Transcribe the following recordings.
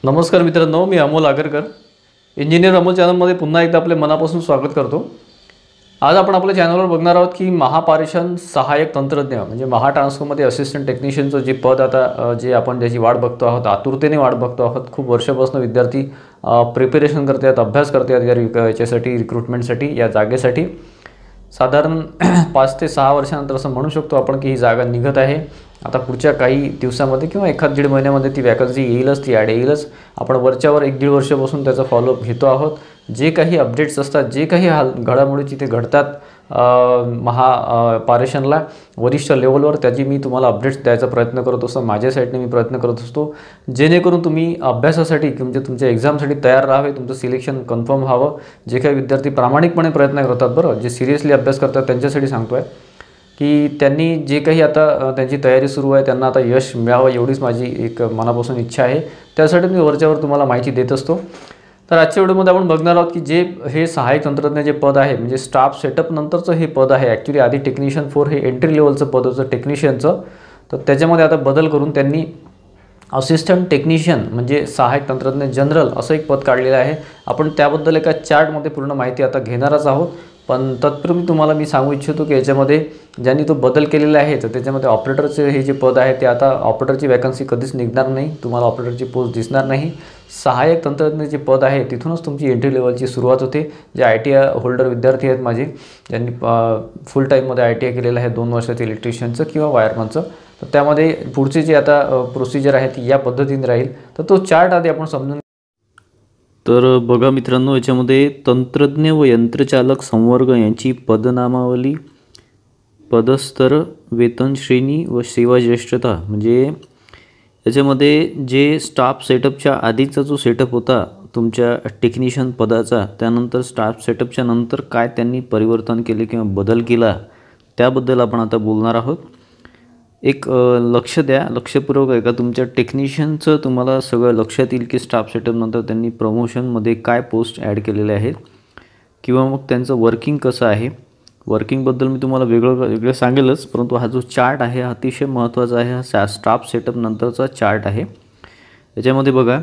नमस्कार मित्रांनो, मी अमोल आगरकर. इंजिनियर अमोल चॅनलमध्ये पुन्हा एकदा आपले मनापासून स्वागत करतो. आज आपण आपल्या चॅनलवर बघणार आहोत की महापारेषण सहाय्यक तंत्रज्ञ म्हणजे महाट्रान्सफॉर्मरमध्ये असिस्टंट टेक्निशियनचं जे पद आता जे आपण त्याची वाट बघतो आहोत, आतुरतेने वाट बघतो आहोत. खूप वर्षापासून विद्यार्थी प्रिपरेशन करतात, अभ्यास करतात याच्यासाठी, रिक्रुटमेंटसाठी, या जागेसाठी. साधारण 5 ते 6 वर्षानंतर असं म्हणू शकतो आपण की ही जागा निघत आहे. आता पुढच्या काही दिवसामध्ये किंवा एखाद दीड महिन्यामध्ये ती वॅकन्सी येईलच, ती ॲड येईलच. आपण वरच्यावर 1-1.5 वर्षापासून त्याचा फॉलोअप घेतो आहोत. जे काही अपडेट्स असतात, जे काही घडामोडी तिथे घडतात पारेषणला वरिष्ठ लेवलवर, त्याची मी तुम्हाला अपडेट्स द्यायचा प्रयत्न करत असतो. माझ्या साईडने मी प्रयत्न करत असतो जेणेकरून तुम्ही अभ्यासासाठी म्हणजे तुमच्या एक्झामसाठी तयार राहावे, तुमचं सिलेक्शन कन्फर्म व्हावं. जे काही विद्यार्थी प्रामाणिकपणे प्रयत्न करतात, बरं, जे सिरियसली अभ्यास करतात त्यांच्यासाठी सांगतो आहे की त्यांनी जे काही आता त्यांची तयारी सुरू आहे त्यांना आता यश मिळावं, एवढीच माझी एक मनापासून इच्छा आहे. त्यासाठी मी वरच्यावर तुम्हाला माहिती देत असतो. तर आजच्या व्हिडिओमध्ये आपण बघणार आहोत की जे हे सहाय्यक तंत्रज्ञ जे पद आहे म्हणजे स्टाफ सेटअप नंतरचं हे पद आहे. ॲक्च्युली आधी टेक्निशियन 4 हे एंट्री लेवलचं पद होतं टेक्निशियनचं. तर त्याच्यामध्ये आता बदल करून त्यांनी असिस्टंट टेक्निशियन म्हणजे सहाय्यक तंत्रज्ञ जनरल असं एक पद काढलेलं आहे. आपण त्याबद्दल एका चार्टमध्ये पूर्ण माहिती आता घेणारच आहोत. पण तत्पूर्वी तुम्हाला मी सांगू इच्छितो की याच्यामध्ये ज्यांनी तो बदल केलेला आहे तर त्याच्यामध्ये ऑपरेटरचे हे जे पद आहे ते आता ऑपरेटरची वॅकन्सी कधीच निघणार नाही, तुम्हाला ऑपरेटरची पोस्ट दिसणार नाही. सहाय्यक तंत्रज्ञ जे पद आहे तिथूनच तुमची एंट्री लेवलची सुरुवात होते. जे ITI होल्डर विद्यार्थी आहेत माझे, ज्यांनी फुल टाईममध्ये ITI केलेलं आहे 2 वर्षाचं इलेक्ट्रिशियनचं किंवा वायरमनचं, तर त्यामध्ये पुढचे जे आता प्रोसिजर आहे ती या पद्धतीने राहील. तर तो चार्ट आधी आपण समजून. तर बघा मित्रांनो, याच्यामध्ये तंत्रज्ञ व यंत्रचालक संवर्ग यांची पदनामावली, पदस्तर, वेतन श्रेणी व सेवा ज्येष्ठता. म्हणजे याच्यामध्ये जे स्टाफ सेटअपच्या आधीचा जो सेटअप होता तुमच्या टेक्निशियन पदाचा, त्यानंतर स्टाफ सेटअपच्या नंतर काय त्यांनी परिवर्तन केले किंवा बदल केला त्याबद्दल आपण आता बोलणार आहोत. एक लक्ष द्या, लक्षपूर्वक आहे का, तुमच्या टेक्निशियनचं तुम्हाला सगळं लक्षात येईल की स्टाफ सेटअपनंतर त्यांनी प्रमोशनमध्ये काय पोस्ट ॲड केलेले आहेत किंवा मग त्यांचं वर्किंग कसं आहे. वर्किंगबद्दल मी तुम्हाला वेगळं सांगेलच, परंतु हा जो चार्ट आहे अतिशय महत्त्वाचा आहे. हा स्टाफ सेटअपनंतरचा चार्ट आहे. याच्यामध्ये बघा,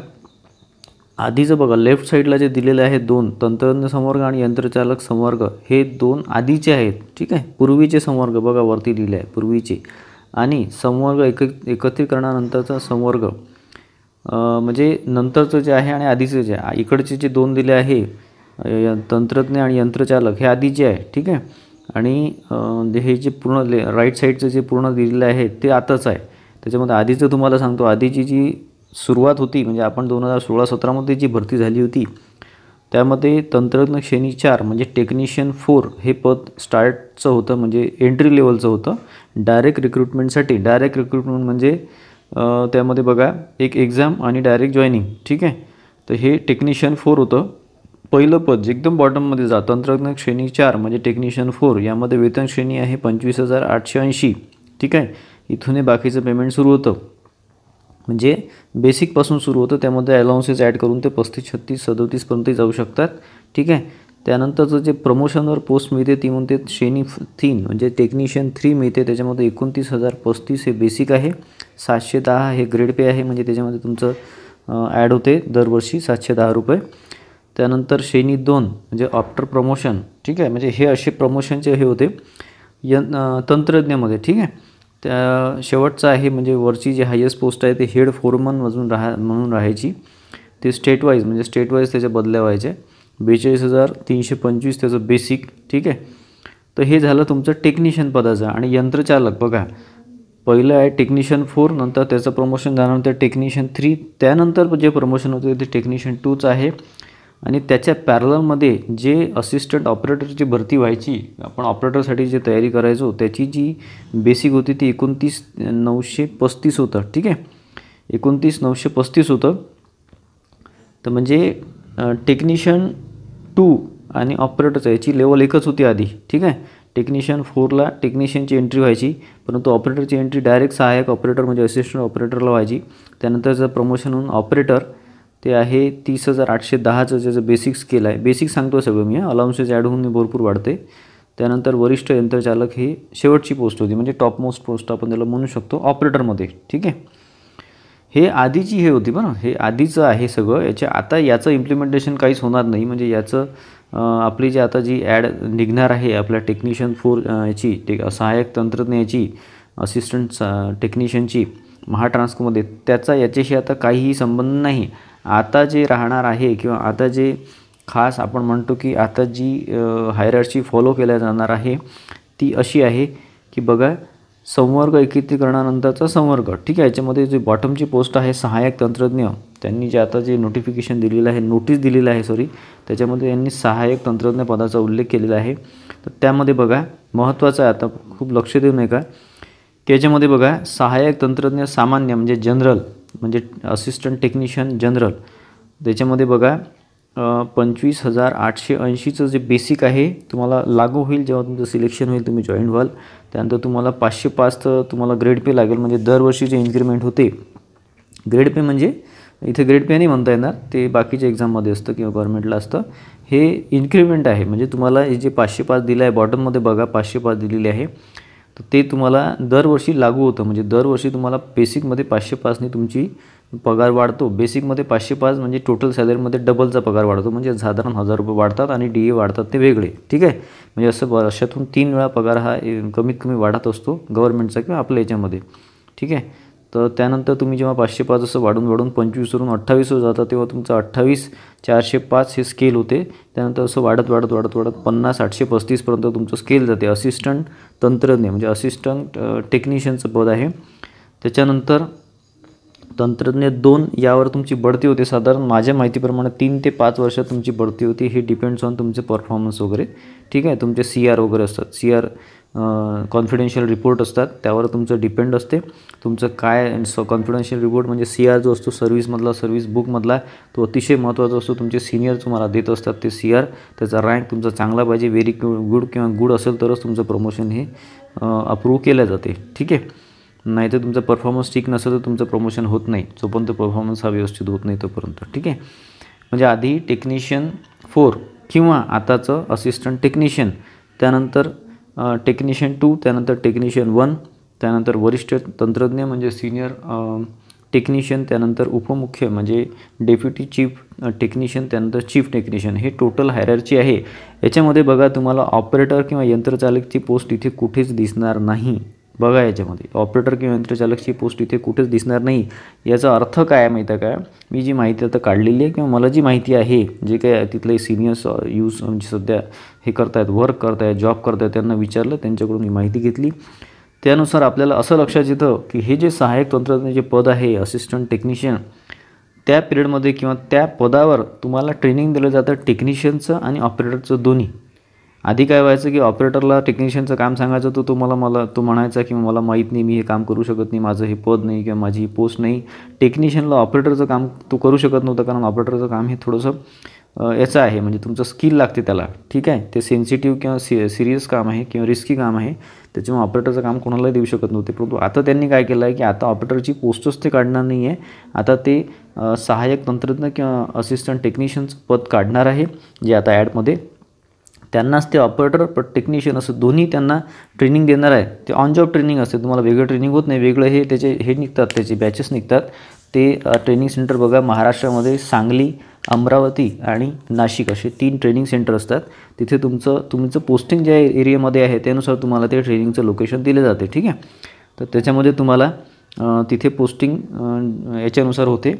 आधीचं बघा लेफ्ट साईडला जे दिलेले आहेत 2 तंत्रज्ञ संवर्ग आणि यंत्रचालक संवर्ग, हे 2 आधीचे आहेत. ठीक आहे, पूर्वीचे संवर्ग बघा वरती लिहिले आहे पूर्वीचे, आणि संवर्ग एकत्रीकरणानंतरचा संवर्ग म्हणजे नंतरचं जे आहे आणि आधीचं जे आहे. इकडचे जे 2 दिले आहे तंत्रज्ञ आणि यंत्रचालक हे आधीचे आहे. ठीक आहे, आणि हे जे पूर्ण राईट साईडचं जे पूर्ण दिलेलं आहे ते आताच आहे. त्याच्यामध्ये आधीचं तुम्हाला सांगतो, आधीची जी सुरुवात होती म्हणजे आपण 2016-17मध्ये जी भरती झाली होती त्यामध्ये तंत्रज्ञ श्रेणी 4 म्हणजे टेक्निशियन 4 हे पद स्टार्टचं होतं, म्हणजे एंट्री लेवलचं होतं. डायरेक्ट रिक्रुटमेंटसाठी, डायरेक्ट रिक्रुटमेंट म्हणजे त्यामध्ये बघा एक एक्झाम आणि डायरेक्ट जॉईनिंग. ठीक आहे, तर हे टेक्निशियन 4 होतं पहिलं पद. जे एकदम बॉटममध्ये जा, तंत्रज्ञ श्रेणी 4 म्हणजे टेक्निशियन 4, यामध्ये वेतन श्रेणी आहे 25,880. ठीक आहे, इथून हे बाकीचं पेमेंट सुरू होतं, म्हणजे बेसिकपासून सुरू होतं. त्यामध्ये अलाउन्सेस ॲड करून ते 35, 36, 37पर्यंत जाऊ शकतात. ठीक आहे, त्यानंतरचं जे प्रमोशनवर पोस्ट मिळते ती म्हणते श्रेणी 3 म्हणजे टेक्निशियन 3 मिळते. त्याच्यामध्ये 29,035 हे बेसिक आहे, 710 हे ग्रेड पे आहे, म्हणजे त्याच्यामध्ये तुमचं ॲड होते दरवर्षी 710 रुपये. त्यानंतर श्रेणी 2 म्हणजे आफ्टर प्रमोशन. ठीक आहे, म्हणजे हे असे प्रमोशनचे हे होते तंत्रज्ञामध्ये. ठीक आहे, त्या शेवटचं आहे म्हणजे वरची जी हायेस्ट पोस्ट आहे ते हेड फोरमन म्हणून राहायची. ते स्टेट वाईज म्हणजे स्टेट वाईज त्याच्या बदल्या व्हायचे. 42,325 त्याचं बेसिक. ठीक आहे, तर हे झालं तुमचं टेक्निशियन पदाचं. आणि यंत्रचालक बघा, पहिलं आहे टेक्निशियन 4, नंतर त्याचं प्रमोशन झाल्यानंतर टेक्निशियन 3, त्यानंतर जे प्रमोशन होतं ते टेक्निशियन 2चं आहे. आणि त्याच्या पॅरलमध्ये जे असिस्टंट ऑपरेटरची भरती व्हायची, आपण ऑपरेटरसाठी जे तयारी करायचो त्याची जी बेसिक होती ती 29,935 होतं. ठीक आहे, 29,935 होतं. तर म्हणजे टेक्निशियन 2 आणि ऑपरेटरचं याची लेवल एकच होती आधी. ठीक आहे, टेक्निशियन 4ला टेक्निशियनची एंट्री व्हायची, परंतु ऑपरेटरची एंट्री डायरेक्ट सहाय्यक ऑपरेटर म्हणजे असिस्टंट ऑपरेटरला व्हायची. त्यानंतरचं प्रमोशन होऊन ऑपरेटर ते आहे 30,810चं ज्याचं बेसिक स्केल आहे. बेसिक सांगतो सगळं मी, अलाउन्सेस ॲड होऊन भरपूर वाढते. त्यानंतर वरिष्ठ यंत्रचालक ही शेवटची पोस्ट होती, म्हणजे टॉप मोस्ट पोस्ट आपण त्याला म्हणू शकतो ऑपरेटरमध्ये. ठीक आहे, हे आधीची हे होती बरं, हे आधीचं आहे सगळं. आता याचं इम्प्लिमेंटेशन काहीच होणार नाही. म्हणजे याचं आपली जी आता जी ॲड निघणार आहे आपल्या टेक्निशियन याची सहाय्यक तंत्रज्ञ याची असिस्टंट टेक्निशियनची महाट्रान्सकोमध्ये, त्याचा याच्याशी आता काहीही संबंध नाही. आता जे राहणार आहे किंवा आता जे खास आपण म्हणतो की आता जी हायरार्ची फॉलो केल्या जाणार आहे ती अशी आहे की बघा, संवर्ग एकीकरणानंतरचा संवर्ग. ठीक आहे, याच्यामध्ये जे बॉटमची पोस्ट आहे सहाय्यक तंत्रज्ञ, त्यांनी जे आता जे नोटिफिकेशन दिलेलं आहे, नोटीस दिलेलं आहे त्याच्यामध्ये यांनी सहाय्यक तंत्रज्ञ पदाचा उल्लेख केलेला आहे. तर त्यामध्ये बघा महत्त्वाचं आहे, आता खूप लक्ष देऊ नये का, की याच्यामध्ये बघा सहाय्यक तंत्रज्ञ सामान्य म्हणजे जनरल, म्हणजे असिस्टंट टेक्निशियन जनरल, त्याच्यामध्ये बघा 25,880चं जे बेसिक आहे तुम्हाला लागू होईल जेव्हा तुमचं सिलेक्शन होईल, तुम्ही जॉईन व्हाल. त्यानंतर तुम्हाला 505चं तुम्हाला ग्रेड पे लागेल. म्हणजे दरवर्षी जे इन्क्रिमेंट होते, ग्रेड पे म्हणजे इथे ग्रेड पे नाही म्हणता येणार, ते बाकीच्या एक्झाममध्ये असतं किंवा गव्हर्नमेंटला असतं. हे इन्क्रिमेंट आहे, म्हणजे तुम्हाला हे जे 505 दिलं आहे बॉटममध्ये बघा 505 दिलेले आहे, तर ते तुम्हाला दरवर्षी लागू होतं. म्हणजे दरवर्षी तुम्हाला बेसिकमध्ये 505ने तुमची पगार वाढतो. बेसिकमध्ये 505 म्हणजे टोटल सॅलरीमध्ये डबलचा पगार वाढतो, म्हणजे साधारण 1000 रुपये वाढतात आणि DA वाढतात ते वेगळे. ठीक आहे, म्हणजे असं वर्षातून 3 वेळा पगार हा कमीत कमी वाढत असतो गव्हर्नमेंटचा किंवा आपल्या याच्यामध्ये. ठीक आहे, तर त्यानंतर तुम्ही जेव्हा 505 असं वाढून 25वरून 28वर जाता तेव्हा तुमचं 28,405 हे स्केल होते. त्यानंतर असं वाढत 50,835पर्यंत तुमचं स्केल जाते. असिस्टंट तंत्रज्ञ म्हणजे असिस्टंट टेक्निशियनचं पद आहे. त्याच्यानंतर तंत्रज्ञ 2 यावर तुमची बढती होते. साधारण माझ्या माहितीप्रमाणे 3 ते 5 वर्षात तुमची बढती होती. हे डिपेंड्स ऑन तुमचे परफॉर्मन्स वगैरे. ठीक आहे, तुमचे CR वगैरे असतात, CR कॉन्फिडेन्शियल रिपोर्ट असतात, त्यावर तुमचं डिपेंड असते तुमचं काय. कॉन्फिडेन्शियल रिपोर्ट म्हणजे CR जो असतो सर्व्हिसमधला, सर्व्हिस बुकमधला, तो अतिशय महत्त्वाचा असतो. तुमचे सिनियर तुम्हाला देत असतात ते CR, त्याचा रँक तुमचा चांगला पाहिजे, व्हेरी गुड किंवा गुड असेल तरच तुमचं प्रमोशन हे अप्रूव्ह केलं जाते. ठीक आहे, नाही तर तुमचा परफॉर्मन्स ठीक नसेल तर तुमचं प्रमोशन होत नाही, जोपर्यंत परफॉर्मन्स हा व्यवस्थित होत नाही तोपर्यंत. ठीक आहे, म्हणजे आधी टेक्निशियन 4 किंवा आताचं असिस्टंट टेक्निशियन, त्यानंतर टेक्निशियन 2, त्यानंतर टेक्निशियन 1, त्यानंतर वरिष्ठ तंत्रज्ञ म्हणजे सिनियर टेक्निशियन, त्यानंतर उपमुख्य म्हणजे डेप्युटी चीफ टेक्निशियन, त्यानंतर चीफ टेक्निशियन. हे टोटल हायरार्ची आहे. याच्यामध्ये बघा तुम्हाला ऑपरेटर किंवा यंत्रचालकची पोस्ट इथे कुठेच दिसणार नाही. बघा याच्यामध्ये ऑपरेटर किंवा यंत्रचालकची पोस्ट इथे कुठेच दिसणार नाही. याचा अर्थ काय आहे माहिती आहे का, मी जी माहिती आता काढलेली आहे किंवा मला जी माहिती आहे, जे काय तिथले सिनियर्स म्हणजे सध्या हे करतायत, वर्क करतायत, जॉब करतायत, त्यांना विचारलं, त्यांच्याकडून मी माहिती घेतली. त्यानुसार आपल्याला असं लक्षात येतं की हे जे सहाय्यक तंत्रज्ञाचे पद आहे असिस्टंट टेक्निशियन, त्या पिरियडमध्ये किंवा त्या पदावर तुम्हाला ट्रेनिंग दिलं जातं टेक्निशियनचं आणि ऑपरेटरचं दोन्ही. आधी काय व्हायचं की ऑपरेटरला टेक्निशियनचं काम सांगायचं तर तो म्हणायचा की मला माहीत नाही, मी हे काम करू शकत नाही, माझं हे पद नाही किंवा माझी ही पोस्ट नाही. टेक्निशियनला ऑपरेटरचं काम तो करू शकत नव्हता, कारण ऑपरेटरचं काम हे थोडंसं याचं आहे, म्हणजे तुमचं स्किल लागते त्याला. ठीक आहे, ते सेन्सिटिव्ह किंवा सिरियस काम आहे किंवा रिस्की काम आहे, त्याच्यामुळे ऑपरेटरचं काम कोणालाही देऊ शकत नव्हते. परंतु आता त्यांनी काय केलं आहे की आता ऑपरेटरची पोस्टच ते काढणार नाही आहे, आता ते सहाय्यक तंत्रज्ञ किंवा असिस्टंट टेक्निशियनचं पद काढणार आहे, जे आता ॲडमध्ये त्यांनाच ते ऑपरेटर टेक्निशियन असं दोन्ही त्यांना ट्रेनिंग देणार आहे. ते ऑन जॉब ट्रेनिंग असते, तुम्हाला वेगळं ट्रेनिंग होत नाही, वेगळं हे निघतात, त्याचे बॅचेस निघतात. ते ट्रेनिंग सेंटर बघा महाराष्ट्रामध्ये सांगली, अमरावती आणि नाशिक असे 3 ट्रेनिंग सेंटर असतात. तिथे तुमचं पोस्टिंग ज्या एरियामध्ये आहे त्यानुसार तुम्हाला ते ट्रेनिंगचं लोकेशन दिले जाते. ठीक आहे, तर त्याच्यामध्ये तुम्हाला तिथे पोस्टिंग याच्यानुसार होते,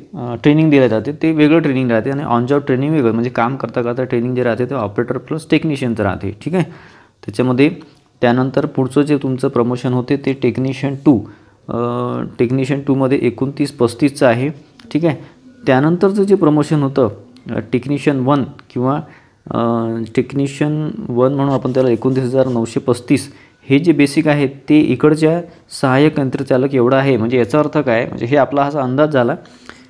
ट्रेनिंग दिले जाते, ते वेगळं ट्रेनिंग राहते आणि ऑन जॉब ट्रेनिंग वेगळं, म्हणजे काम करता ट्रेनिंग जे राहते ते ऑपरेटर प्लस टेक्निशियनचं राहते. ठीक आहे, त्याच्यामध्ये त्यानंतर पुढचं जे तुमचं प्रमोशन होते ते टेक्निशियन 2, टेक्निशियन 2मध्ये 29-35चं आहे. ठीक आहे, त्यानंतरचं जे प्रमोशन होतं टेक्निशियन 1 किंवा टेक्निशियन 1 म्हणून आपण त्याला 29,935, हे जे बेसिक आहे ते इकडच्या सहाय्यक यंत्रचालक एवढं आहे. म्हणजे याचा अर्थ काय, म्हणजे हे आपला असा अंदाज झाला,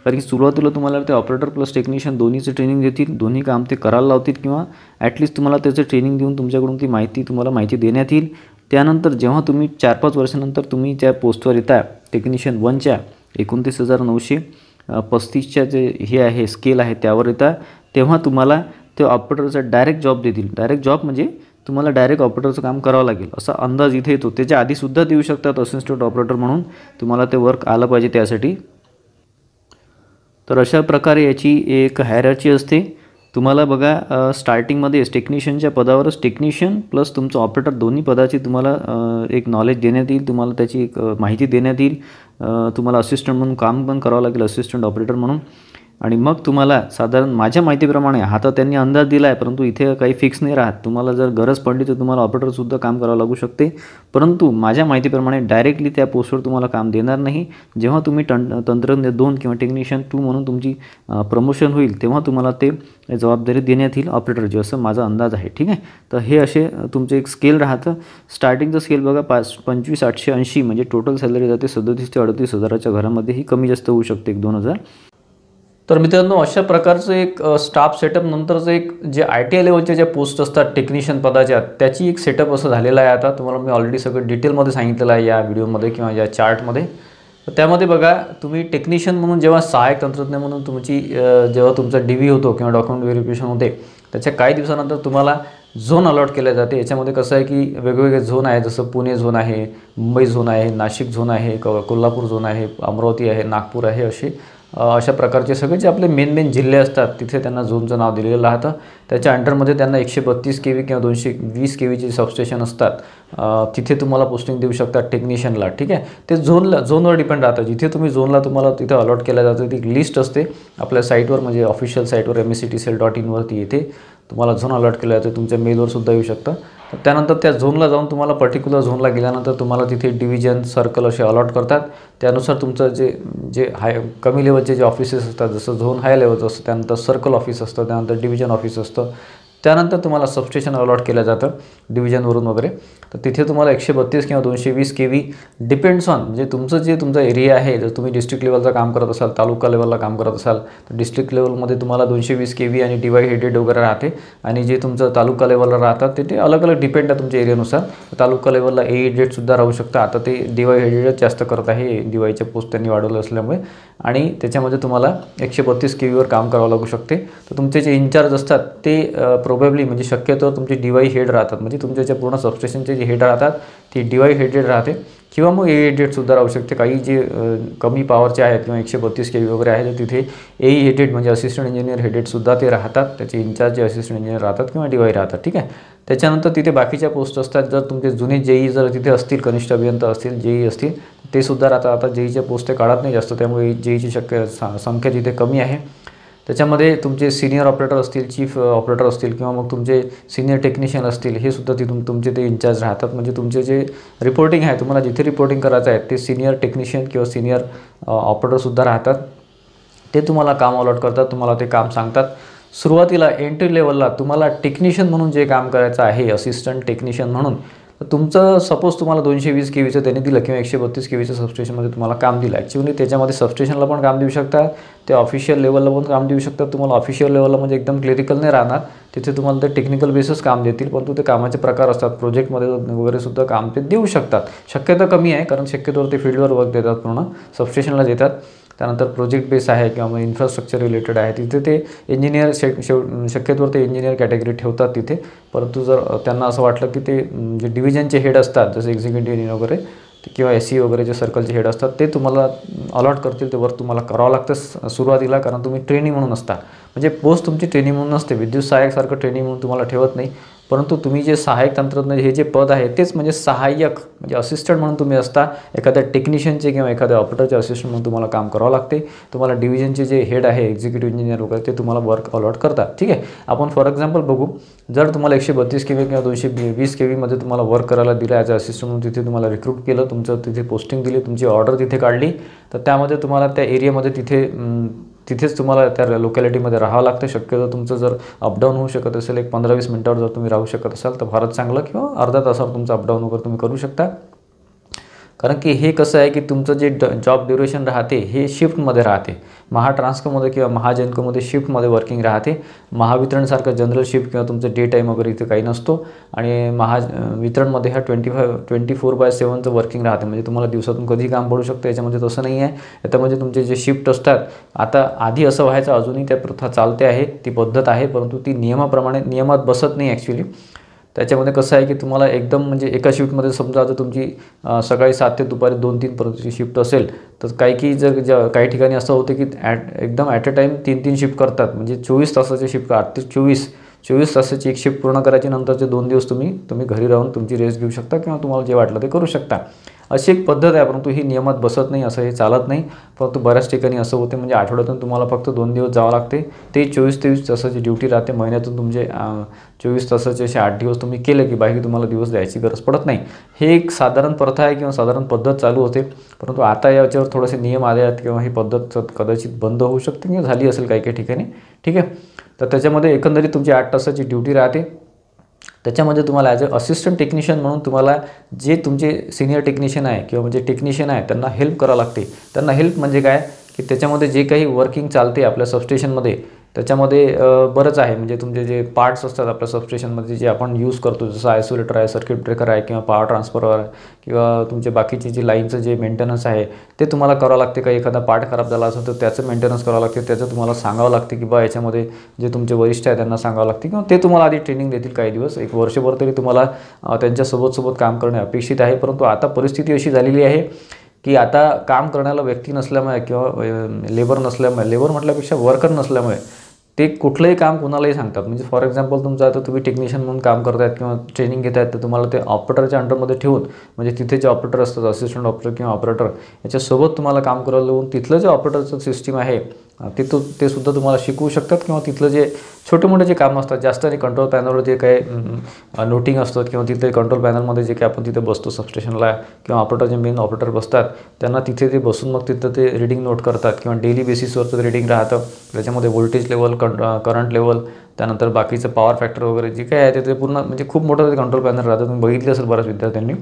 कारण की सुरुवातीला तुम्हाला ते ऑपरेटर प्लस टेक्निशियन दोन्हीचं ट्रेनिंग देतील, दोन्ही काम ते करायला लावतील किंवा ॲटलिस्ट तुम्हाला त्याचं ट्रेनिंग देऊन तुमच्याकडून ती तुम्हाला माहिती देण्यात येईल. त्यानंतर जेव्हा तुम्ही 4-5 वर्षानंतर तुम्ही त्या पोस्टवर येता टेक्निशियन 1च्या 29,935च्या जे हे आहे स्केल आहे त्यावर येता, तेव्हा तुम्हाला ते ऑपरेटरचा डायरेक्ट जॉब देतील. डायरेक्ट जॉब म्हणजे तुम्हाला डायरेक्ट ऑपरेटरचं काम करावं लागेल असा अंदाज इथे येतो. त्याच्या आधीसुद्धा देऊ शकतात असिस्टंट ऑपरेटर म्हणून, तुम्हाला ते वर्क आलं पाहिजे त्यासाठी. तर अशा प्रकारे याची एक हायरार्ची असते. तुम्हाला बघा स्टार्टिंगमध्येच टेक्निशियनच्या पदावरच टेक्निशियन प्लस तुमचं ऑपरेटर दोन्ही पदाची तुम्हाला एक नॉलेज देण्यात येईल, तुम्हाला त्याची एक माहिती देण्यात येईल. तुम्हाला असिस्टंट म्हणून काम पण करावं लागेल, असिस्टंट ऑपरेटर म्हणून. आणि मग तुम्हाला साधारण माझ्या माहितीप्रमाणे हा तर त्यांनी अंदाज दिला आहे, परंतु इथे काही फिक्स नाही राहत. तुम्हाला जर गरज पडली तर तुम्हाला ऑपरेटरसुद्धा काम करावं लागू शकते, परंतु माझ्या माहितीप्रमाणे डायरेक्टली त्या पोस्टवर तुम्हाला काम देणार नाही. जेव्हा तुम्ही तंत्रज्ञ 2 किंवा टेक्निशियन 2 म्हणून तुमची प्रमोशन होईल तेव्हा तुम्हाला ते जबाबदारी देण्यात येईल ऑपरेटरची, असं माझा अंदाज आहे. ठीक आहे. तर हे असे तुमचे एक स्केल राहतं. स्टार्टिंगचं स्केल बघा 25,880 म्हणजे टोटल सॅलरी जाते 37 ते 38 हजाराच्या घरामध्ये, ही कमी जास्त होऊ शकते 1-2 हजार. तर मित्रांनो, अशा प्रकारचं एक स्टाफ सेटअप नंतरचं एक जे ITI लेवलचे ज्या पोस्ट असतात टेक्निशियन पदाच्या, त्याची एक सेटअप असं झालेलं आहे. आता तुम्हाला मी ऑलरेडी सगळं डिटेलमध्ये सांगितलेलं आहे या व्हिडिओमध्ये किंवा या चार्टमध्ये. तर त्यामध्ये बघा, तुम्ही टेक्निशियन म्हणून जेव्हा सहाय्यक तंत्रज्ञ म्हणून तुमची जेव्हा तुमचा DV होतो किंवा डॉक्युमेंट व्हेरिफिकेशन होते, त्याच्या काही दिवसानंतर तुम्हाला झोन अलॉट केले जाते. याच्यामध्ये कसं आहे की वेगवेगळे झोन आहे, जसं पुणे झोन आहे, मुंबई झोन आहे, नाशिक झोन आहे, कोल्हापूर झोन आहे, अमरावती आहे, नागपूर आहे, अशा प्रकारचे सगळे जे आपले मेन जिल्हे असतात तिथे त्यांना झोनचं नाव दिलेलं राहतं. त्याच्या अंडरमध्ये त्यांना 132 kV किंवा 220 kVचे सबस्टेशन असतात. तिथे तुम्हाला पोस्टिंग देऊ शकतात टेक्निशियनला. ठीक आहे. ते झोनवर डिपेंड राहतं. जिथे तुम्ही झोनला तुम्हाला तिथे अलॉट केलं जातं, ती लिस्ट असते आपल्या साईटवर, म्हणजे ऑफिशियल साईटवर mesctcell.in वरती येते. तुम्हाला झोन अलॉट केलं जातं, तुमच्या मेलवर सुद्धा येऊ शकतं. त्यानंतर त्या झोनला जाऊन तुम्हाला पर्टिक्युलर झोनला गेल्यानंतर तुम्हाला तिथे डिव्हिजन सर्कल असे अलॉट करतात. त्यानुसार तुमचं जे कमी लेवलचे जे ऑफिसेस असतात, जसं झोन हाय लेवलचं असतं, त्यानंतर सर्कल ऑफिस असतं, त्यानंतर डिव्हिजन ऑफिस असतं, त्यानंतर तुम्हाला सबस्टेशन अलॉट केलं जातं डिव्हिजनवरून वगैरे. तर तिथे तुम्हाला 132 किंवा 220 kV डिपेंड्स ऑन म्हणजे तुमचा एरिया आहे. जर तुम्ही डिस्ट्रिक्ट लेवलचं काम करत असाल, तालुका लेवलला काम करत असाल, तर डिस्ट्रिक्ट लेवलमध्ये तुम्हाला 220 kV आणि डिवाय हेडेड वगैरे राहते. आणि जे तुमचं तालुका लेवलला राहतात ते अलग डिपेंड आहे तुमच्या एरियानुसार. तालुका लेवलला AE-डेडसुद्धा राहू शकतं. आता ते डिवाय हेडेडच जास्त करत आहे, डिवायच्या पोस्ट त्यांनी वाढवलं असल्यामुळे. आणि त्याच्यामध्ये तुम्हाला 132 kVवर काम करावं लागू शकते. तर तुमचे जे इन्चार्ज असतात ते प्रोबेबली म्हणजे शक्यतो तुमचे डिवाय हेड राहतात, म्हणजे तुमच्या ज्या पूर्ण सबस्टेशनचे जे हेड राहतात ती डिवाय हेडेड राहते किंवा मग AE-डेडसुद्धा राहू शकते. काही जे कमी पॉवरचे आहेत किंवा 132 kV वगैरे आहे तर तिथे AE-हेडेड म्हणजे असिस्टंट इंजिनियर हेडेडसुद्धा ते राहतात. त्याचे इन्चार्ज जे असिस्टंट इंजिनियर राहतात किंवा डिवाय राहतात. ठीक आहे. त्याच्यानंतर तिथे बाकीच्या पोस्ट असतात. जर तुमचे जुने JE जर तिथे असतील, कनिष्ठ अभियंता असतील, JE असतील, ते सुद्धा राहतात. आता JEच्या पोस्ट ते काढत नाही जास्त, त्यामुळे JEची संख्या तिथे कमी आहे. त्याच्यामध्ये तुमचे सिनियर ऑपरेटर असतील, चीफ ऑपरेटर असतील किंवा मग तुमचे सिनियर टेक्निशियन असतील, हे सुद्धा तिथून तुमचे ते इन्चार्ज राहतात. म्हणजे तुमचे जे रिपोर्टिंग आहे, तुम्हाला जिथे रिपोर्टिंग करायचं आहे ते सिनियर टेक्निशियन किंवा सिनियर ऑपरेटरसुद्धा राहतात. ते तुम्हाला काम अलॉट करतात, तुम्हाला ते काम सांगतात. सुरुवातीला एंट्री लेवलला तुम्हाला टेक्निशियन म्हणून जे काम करायचं आहे, असिस्टंट टेक्निशियन म्हणून, तर तुमचं सपोज तुम्हाला 220 kVचं त्यांनी दिलं किंवा 132 kVचं सबस्टेशनमध्ये तुम्हाला काम दिलं. ॲक्च्युअली त्याच्यामध्ये सबस्टेशनला पण काम देऊ शकता, ते ऑफिशियल लेवलला पण काम देऊ शकतात. तुम्हाला ऑफिशियल लेवलला म्हणजे एकदम क्लिरिकल नाही राहणार, तिथे तुम्हाला ते टेक्निकल बेसिस काम देतील, परंतु ते कामाचे प्रकार असतात. प्रोजेक्टमध्ये वगैरे सुद्धा काम ते देऊ शकतात. शक्यता कमी आहे, कारण शक्यतोवर ते फील्डवर वर्क देतात, पूर्ण सबस्टेशनला देतात. त्यानंतर प्रोजेक्ट बेस आहे किंवा मग इन्फ्रास्ट्रक्चर रिलेटेड आहे, तिथे ते इंजिनियर शक्यतोवर ते इंजिनियर कॅटेगरी ठेवतात तिथे. परंतु जर त्यांना असं वाटलं की ते जे डिव्हिजनचे हेड असतात, जसे एक्झिक्युटिव्ह इंजिनियर वगैरे किंवा SE वगैरे जे सर्कलचे हेड असतात, ते तुम्हाला अलॉट करतील, ते वर्क तुम्हाला करावं लागतं सुरुवातीला, कारण तुम्ही ट्रेनिंग म्हणून असता. म्हणजे पोस्ट तुमची ट्रेनिंग म्हणून नसते, विद्युत सहाय्यकसारखं ट्रेनिंग म्हणून तुम्हाला ठेवत नाही. परंतु तुम्ही जे सहाय्यक तंत्रज्ञ हे जे पद आहे तेच म्हणजे सहाय्यक म्हणजे असिस्टंट म्हणून तुम्ही असता. एखाद्या टेक्निशियनचे किंवा एखाद्या ऑपरेटरचे असिस्टंट म्हणून तुम्हाला काम करावं लागते. तुम्हाला डिव्हिजनचे जे हेड आहे, एक्झिक्युटिव्ह इंजिनियर वगैरे, ते तुम्हाला वर्क अलॉट करतात. ठीक आहे. आपण फॉर एक्झाम्पल बघू, जर तुम्हाला 132 kV किंवा 220 kVमध्ये तुम्हाला वर्क करायला दिलं ॲज अ असिस्टंट म्हणून, तिथे तुम्हाला रिक्रूट केलं, तुमचं तिथे पोस्टिंग दिली, तुमची ऑर्डर तिथे काढली, तर त्यामध्ये तुम्हाला त्या एरियामध्ये तिथेच तुम्हाला त्या लोकॅलिटीमध्ये राहावं लागतं. शक्यतो तुमचं जर अपडाऊन होऊ शकत असेल 15-20 मिनिटावर जर तुम्ही राहू शकत असाल तर फारच चांगलं, किंवा अर्धा तासावर तुमचं अपडाऊन वगैरे तुम्ही करू शकता. कारण की हे कसं आहे की तुमचं जे जॉब ड्युरेशन राहते हे शिफ्टमध्ये राहते. महाट्रान्सकोमध्ये किंवा महाजेनकोमध्ये शिफ्टमध्ये वर्किंग राहते. महावितरणसारखं जनरल शिफ्ट किंवा तुमचं डे टाईम वगैरे इथे काही नसतो. आणि महावितरणमध्ये हा 24/7चं वर्किंग राहते. म्हणजे तुम्हाला दिवसातून कधी काम पडू शकतं, याच्यामध्ये तसं नाही आहे. याच्यामध्ये तुमचे जे शिफ्ट असतात, आता आधी असं व्हायचं, अजूनही त्या प्रथा चालते आहे, ती पद्धत आहे, परंतु ती नियमात बसत नाही ॲक्च्युली. त्याच्यामध्ये कसं आहे की तुम्हाला एकदम म्हणजे एका शिफ्टमध्ये समजा आता तुमची सकाळी 7 ते दुपारी 2-3 पर्यंतची शिफ्ट असेल, तर काही ठिकाणी असं होतं की एकदम ॲट अ टाईम 3-3 शिफ्ट करतात. म्हणजे 24 तासाची शिफ्ट, 8 ते 24 तासाची एक शिफ्ट पूर्ण करायची, नंतरचे 2 दिवस तुम्ही घरी राहून तुमची रेस्ट घेऊ शकता किंवा तुम्हाला जे वाटलं ते करू शकता. अशी एक पद्धत आहे, परंतु ही नियमात बसत नाही, असं हे चालत नाही. परंतु बऱ्याच ठिकाणी असं होते, म्हणजे आठवड्यातून तुम्हाला फक्त 2 दिवस जावं लागते. ते 24-23 तासाची ड्युटी राहते. महिन्यातून तुमचे 24 तासाचे असे 8 दिवस तुम्ही केले की बाकी तुम्हाला दिवस द्यायची गरज पडत नाही. हे एक साधारण प्रथा आहे किंवा साधारण पद्धत चालू होते. परंतु आता याच्यावर थोडेसे नियम आले आहेत किंवा ही पद्धत कदाचित बंद होऊ शकते किंवा झाली असेल काही ठिकाणी. ठीक आहे. तर त्याच्यामध्ये एकंदरीत तुमची 8 तासाची ड्युटी राहते. त्याच्यामध्ये तुम्हाला ॲज अ असिस्टंट टेक्निशियन म्हणून तुम्हाला जे तुमचे सिनियर टेक्निशियन आहे किंवा म्हणजे टेक्निशियन आहे त्यांना हेल्प करावं लागते. त्यांना हेल्प म्हणजे काय की त्याच्यामध्ये जे काही वर्किंग चालते आपल्या सबस्टेशनमध्ये, त्याच्यामध्ये बरंच आहे. म्हणजे तुमचे जे पार्ट्स असतात आपल्या सबस्टेशनमध्ये जे आपण यूज करतो, जसं आयसोलेटर आहे, सर्किट ब्रेकर आहे किंवा पॉवर ट्रान्सफॉर्मर आहे किंवा तुमचे बाकीचे जे लाईनचं जे मेंटेनन्स आहे ते तुम्हाला करावं लागते. काही एखादा पार्ट खराब झाला असेल तर त्याचं मेंटेनन्स करावं लागते. त्याचं तुम्हाला सांगावं लागते की बा याच्यामध्ये जे तुमचे वरिष्ठ आहे त्यांना सांगावं लागते किंवा ते तुम्हाला आधी ट्रेनिंग देतील काही दिवस, एक वर्षभर तरी तुम्हाला त्यांच्यासोबत काम करणे अपेक्षित आहे. परंतु आता परिस्थिती अशी झालेली आहे की आता काम करण्याला व्यक्ती नसल्यामुळे किंवा लेबर म्हटल्यापेक्षा वर्कर नसल्यामुळे ते कुठलंही काम कुणालाही सांगतात. म्हणजे फॉर एक्झाम्पल तुमचं आता तुम्ही टेक्निशियन म्हणून काम करतायत किंवा ट्रेनिंग घेत आहेत, तर तुम्हाला ते ऑपरेटरच्या अंडरमध्ये ठेवून, म्हणजे तिथे जे ऑपरेटर असतात, असिस्टंट ऑपरेटर किंवा ऑपरेटर, याच्यासोबत तुम्हाला काम करायला लावून तिथलं जे ऑपरेटरचं सिस्टीम आहे ते सुद्धा तुम्हाला शिकवू शकतात. किंवा तिथलं जे छोटे मोठे जे काम असतात, जास्त आणि कंट्रोल पॅनलवर जे काही नोटिंग असतात किंवा तिथे कंट्रोल पॅनलमध्ये जे काही आपण तिथे बसतो सबस्टेशनला किंवा ऑपरेटर जे मेन ऑपरेटर बसतात त्यांना तिथे ते बसून मग तिथं ते रीडिंग नोट करतात किंवा डेली बेसिसवरचं रीडिंग राहतं. त्याच्यामध्ये व्होल्टेज लेवल, करंट लेवल, त्यानंतर बाकीचं पॉवर फॅक्टर वगैरे जे काय आहे ते पूर्ण म्हणजे खूप मोठं ते कंट्रोल पॅनल राहतं. तुम्ही बघितले असेल बऱ्याच विद्यार्थ्यांनी.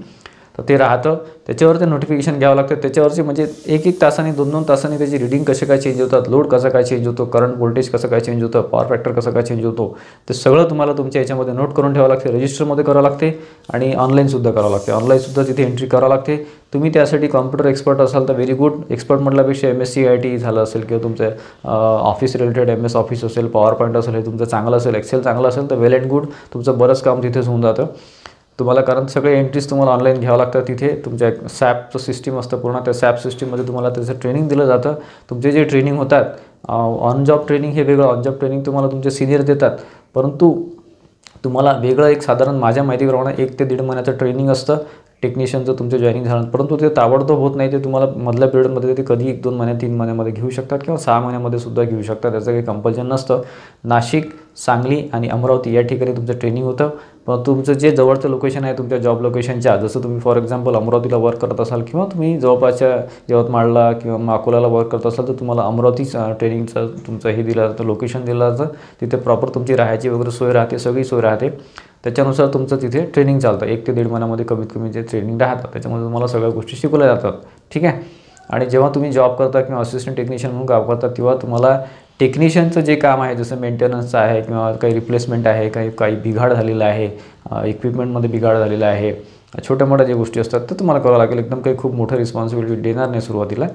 तर ते राहतं, त्याच्यावर ते नोटिफिकेशन घ्यावं लागतं. त्याच्यावरचे म्हणजे 1-1 तासाने 2-2 तासाने त्याची रीडिंग कसे काय चेंज होतात, लोड कसा काय चेंज होतो, करंट व्होल्टेज कसं काय चेंज होतं, पॉवर फॅक्टर कसं काय चेंज होतो, ते सगळं तुम्हाला तुमच्या याच्यामध्ये नोट करून ठेवावं लागते. रजिस्टरमध्ये करावं लागते आणि ऑनलाईनसुद्धा करावं लागते. ऑनलाईनसुद्धा तिथे एंट्री करावं लागते. तुम्ही त्यासाठी कॉम्प्युटर एक्सपर्ट असाल तर व्हेरी गुड. एक्सपर्ट म्हटल्यापेक्षा MSc IIT झालं असेल किंवा तुमचं ऑफिस रिलेटेड MS ऑफिस असेल, पॉवर पॉईंट असेल, हे तुमचं चांगलं असेल, एक्सेल चांगलं असेल तर वेल अँड गुड. तुमचं बरंच काम तिथेच होऊन जातं तुम्हाला, कारण सगळे एंट्रीज तुम्हाला ऑनलाईन घ्यावं लागतं. तिथे तुमच्या SAPचं सिस्टीम असतं पूर्ण, त्या SAP सिस्टीममध्ये तुम्हाला त्याचं ट्रेनिंग दिलं जातं. तुमचे जे ट्रेनिंग होतात ऑन जॉब ट्रेनिंग हे वेगळं, ऑन जॉब ट्रेनिंग तुम्हाला तुमचे सिनियर देतात. परंतु तुम्हाला वेगळं एक साधारण माझ्या माहितीप्रमाणे 1 ते 1.5 महिन्याचं ट्रेनिंग असतं टेक्निशियनचं तुमचं जॉईनिंग झालं. परंतु ते ताबडतोब होत नाही. ते तुम्हाला मधल्या पिरियडमध्ये ते कधी 1-2 महिन्यात 3 महिन्यामध्ये घेऊ शकतात किंवा 6 महिन्यामध्ये सुद्धा घेऊ शकतात. त्याचं काही कंपल्शन नसतं. नाशिक, सांगली आणि अमरावती या ठिकाणी तुमचं ट्रेनिंग होतं. पण तुमचं जे जवळचं लोकेशन आहे तुमच्या जॉब लोकेशनच्या, जसं तुम्ही फॉर एक्झाम्पल अमरावतीला वर्क करत असाल किंवा तुम्ही जवळपासच्या यवतमाळला किंवा अकोल्याला वर्क करत असाल तर तुम्हाला अमरावती ट्रेनिंगचं तुमचं हे दिलं जातं, लोकेशन दिलं जातं. तिथे प्रॉपर तुमची राहायची वगैरे सोय राहते, सगळी सोय राहते. त्याच्यानुसार तुमचं तिथे ट्रेनिंग चालतं. 1 ते 1.5 महिन्यामध्ये कमीत कमी जे ट्रेनिंग राहतं त्याच्यामध्ये तुम्हाला सगळ्या गोष्टी शिकवल्या जातात. ठीक आहे. आणि जेव्हा तुम्ही जॉब करता किंवा असिस्टंट टेक्निशियन म्हणून काम करता तेव्हा तुम्हाला टेक्निशियनचं जे काम आहे, जसं मेंटेनन्सचं आहे किंवा काही रिप्लेसमेंट आहे, काही बिघाड झालेला आहे, इक्विपमेंटमध्ये बिघाड झालेला आहे, छोट्या मोठ्या ज्या गोष्टी असतात तर तुम्हाला करावं लागेल. एकदम काही खूप मोठं रिस्पॉन्सिबिलिटी देणार नाही सुरुवातीला.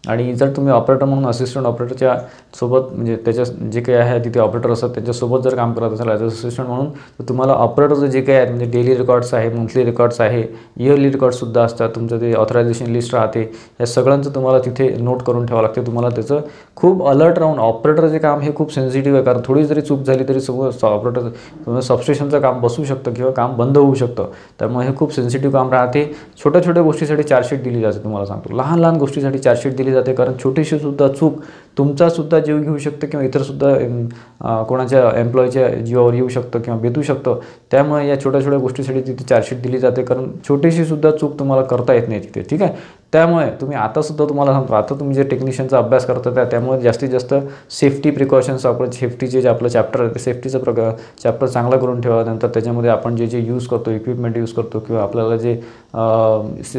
आणि जर तुम्ही ऑपरेटर म्हणून असिस्टंट ऑपरेटरच्या सोबत म्हणजे त्याच्या जे काही आहे तिथे ऑपरेटर असतात त्यांच्यासोबत जर काम करत असाल ॲज असिस्टंट म्हणून, तर तुम्हाला ऑपरेटरचं जे काही आहे म्हणजे डेली रेकॉर्ड्स आहे, मंथली रेकॉर्ड्स आहे, इयरली रेकॉर्ड्ससुद्धा असतात. तुमचं ते ऑथरायझेशन लिस्ट राहते, या सगळ्यांचं तुम्हाला तिथे नोट करून ठेवावं लागते. तुम्हाला त्याचं खूप अलर्ट राहून, ऑपरेटरचे काम हे खूप सेन्सिटिव्ह आहे. कारण थोडी जरी चूक झाली तरी सगळं ऑपरेटर सबस्टेशनचं काम बसू शकतं किंवा काम बंद होऊ शकतं. त्यामुळे हे खूप सेन्सिटिव्ह काम राहते. छोट्या छोट्या गोष्टीसाठी चार्जशीट दिली जाते. तुम्हाला सांगतो लहान लहान गोष्टीसाठी चार्जशीट दिली जाते. कारण छोटीशी सुद्धा चूक तुमचासुद्धा जीव घेऊ शकते किंवा इतरसुद्धा कोणाच्या एम्प्लॉईच्या जीवावर येऊ शकतं किंवा बेतू शकतं. त्यामुळे या छोट्या छोट्या गोष्टीसाठी तिथे चार्जशीट दिली जाते. कारण छोटीशी सुद्धा चूक तुम्हाला करता येत नाही तिथे. ठीक आहे. त्यामुळे तुम्ही आतासुद्धा तुम्हाला सांगतो, आता तुम्ही जे टेक्निशियनचा अभ्यास करता त्यामुळे जास्तीत जास्त सेफ्टी प्रिकॉशन्स, आपलं सेफ्टीचे जे आपलं चॅप्टर आहे ते सेफ्टीचं चॅप्टर चांगला करून ठेवा. नंतर त्याच्यामध्ये आपण जे यूज करतो, इक्विपमेंट यूज करतो किंवा आपल्याला जे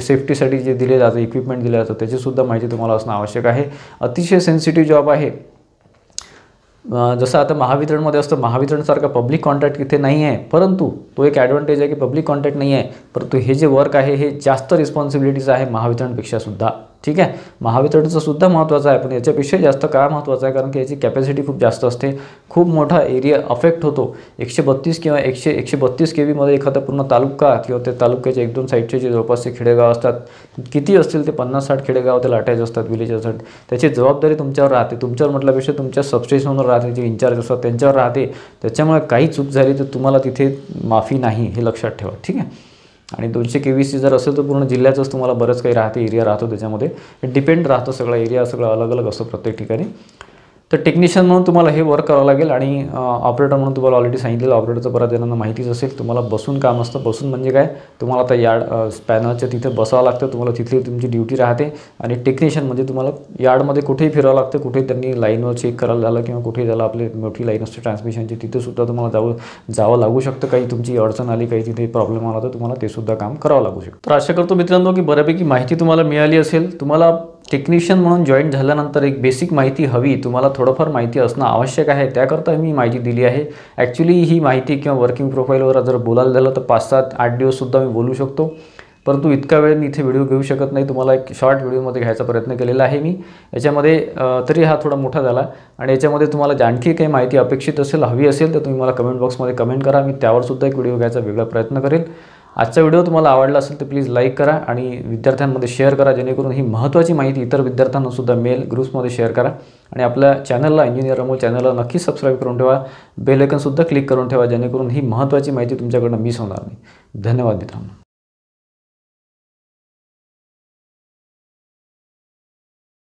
सेफ्टीसाठी जे दिले जातं, इक्विपमेंट दिले जातं त्याचीसुद्धा माहिती तुम्हाला असणं आवश्यक आहे. अतिशय सेन्सिटिव्ह जॉब आहे. जसं आता महावितरणमध्ये असतं, महावितरणसारखा पब्लिक कॉन्टॅक्ट इथे नाही आहे. परंतु तो एक ॲडव्हान्टेज आहे की पब्लिक कॉन्टॅक्ट नाही आहे. परंतु हे जे वर्क आहे हे जास्त रिस्पॉन्सिबिलिटीज आहे महावितरणपेक्षा सुद्धा. ठीक आहे. महावितरणचं सुद्धा महत्त्वाचं आहे, पण याच्यापेक्षा जास्त काय महत्त्वाचं आहे, कारण की याची कॅपॅसिटी खूप जास्त असते, खूप मोठा एरिया अफेक्ट होतो. 132 किंवा 132 KVमध्ये एखादा पूर्ण तालुका किंवा त्या तालुक्याच्या 1-2 साईडचे जे जवळपासचे खेडेगाव असतात, किती असतील ते 50-60 खेडेगाव ते लाटायचे असतात विलेजसाठी. त्याची जबाबदारी तुमच्यावर राहते. तुमच्यावर म्हटल्यापेक्षा तुमच्या सबस्टेशनवर राहते, जे इन्चार्ज असतात त्यांच्यावर राहते. त्याच्यामुळे काही चूक झाली तर तुम्हाला तिथे माफी नाही, हे लक्षात ठेवा. ठीक आहे. आणि 200 KVC जर असेल तर पूर्ण जिल्ह्याचंच तुम्हाला बरंच काही राहते, एरिया राहतो त्याच्यामध्ये. डिपेंड राहतं सगळा एरिया, सगळं अलग अलग असतं प्रत्येक ठिकाणी. तर टेक्निशियन म्हणून तुम्हाला हे वर्क करावं लागेल. आणि ऑपरेटर म्हणून तुम्हाला ऑलरेडी सांगितलेलं, ऑपरेटरचं बऱ्याच जणांना माहितीच असेल. तुम्हाला बसून काम असतं. बसून म्हणजे काय, तुम्हाला आता यार्ड पॅनलच्या तिथे बसावं लागतं, तुम्हाला तिथली तुमची ड्युटी राहते. आणि टेक्निशियन म्हणजे तुम्हाला यार्डमध्ये कुठेही फिरावं लागतं, कुठेही त्यांनी लाईनवर चेक करायला झालं किंवा कुठेही झालं, आपली मोठी लाईन असते ट्रान्समिशनची, तिथेसुद्धा तुम्हाला जावं लागू शकतं. काही तुमची अडचण आली, काही तिथे प्रॉब्लेम आला तर तुम्हाला ते सुद्धा काम करावं लागू शकतं. तर आशा करतो मित्रांनो की बऱ्यापैकी माहिती तुम्हाला मिळाली असेल. तुम्हाला टेक्निशियन म्हणून जॉईन झाल्यानंतर एक बेसिक माहिती हवी, तुम्हाला थोडंफार माहिती असणं आवश्यक आहे, त्याकरता मी माहिती दिली आहे. ॲक्च्युली ही माहिती किंवा वर्किंग प्रोफाईलवर जर बोलायला झालं तर 5-7-8 दिवससुद्धा मी बोलू शकतो, परंतु इतका वेळ मी इथे व्हिडिओ घेऊ शकत नाही. तुम्हाला एक शॉर्ट व्हिडिओमध्ये घ्यायचा प्रयत्न केलेला आहे मी याच्यामध्ये. तरी हा थोडा मोठा झाला. आणि याच्यामध्ये तुम्हाला आणखी काही माहिती अपेक्षित असेल, हवी असेल, तर तुम्ही मला कमेंट बॉक्समध्ये कमेंट करा. मी त्यावरसुद्धा एक व्हिडिओ घ्यायचा वेगळा प्रयत्न करेल. आजचा व्हिडिओ तुम्हाला आवडला असेल तर प्लीज लाईक करा आणि विद्यार्थ्यांमध्ये शेअर करा, जेणेकरून ही महत्त्वाची माहिती इतर विद्यार्थ्यांनासुद्धा मिळेल. ग्रुप्समध्ये शेअर करा. आणि आपल्या चॅनलला, इंजिनियर अमोल चॅनलला नक्कीच सबस्क्राईब करून ठेवा. बेल आयकॉनसुद्धा क्लिक करून ठेवा, जेणेकरून ही महत्त्वाची माहिती तुमच्याकडनं मिस होणार नाही. धन्यवाद मित्रांनो.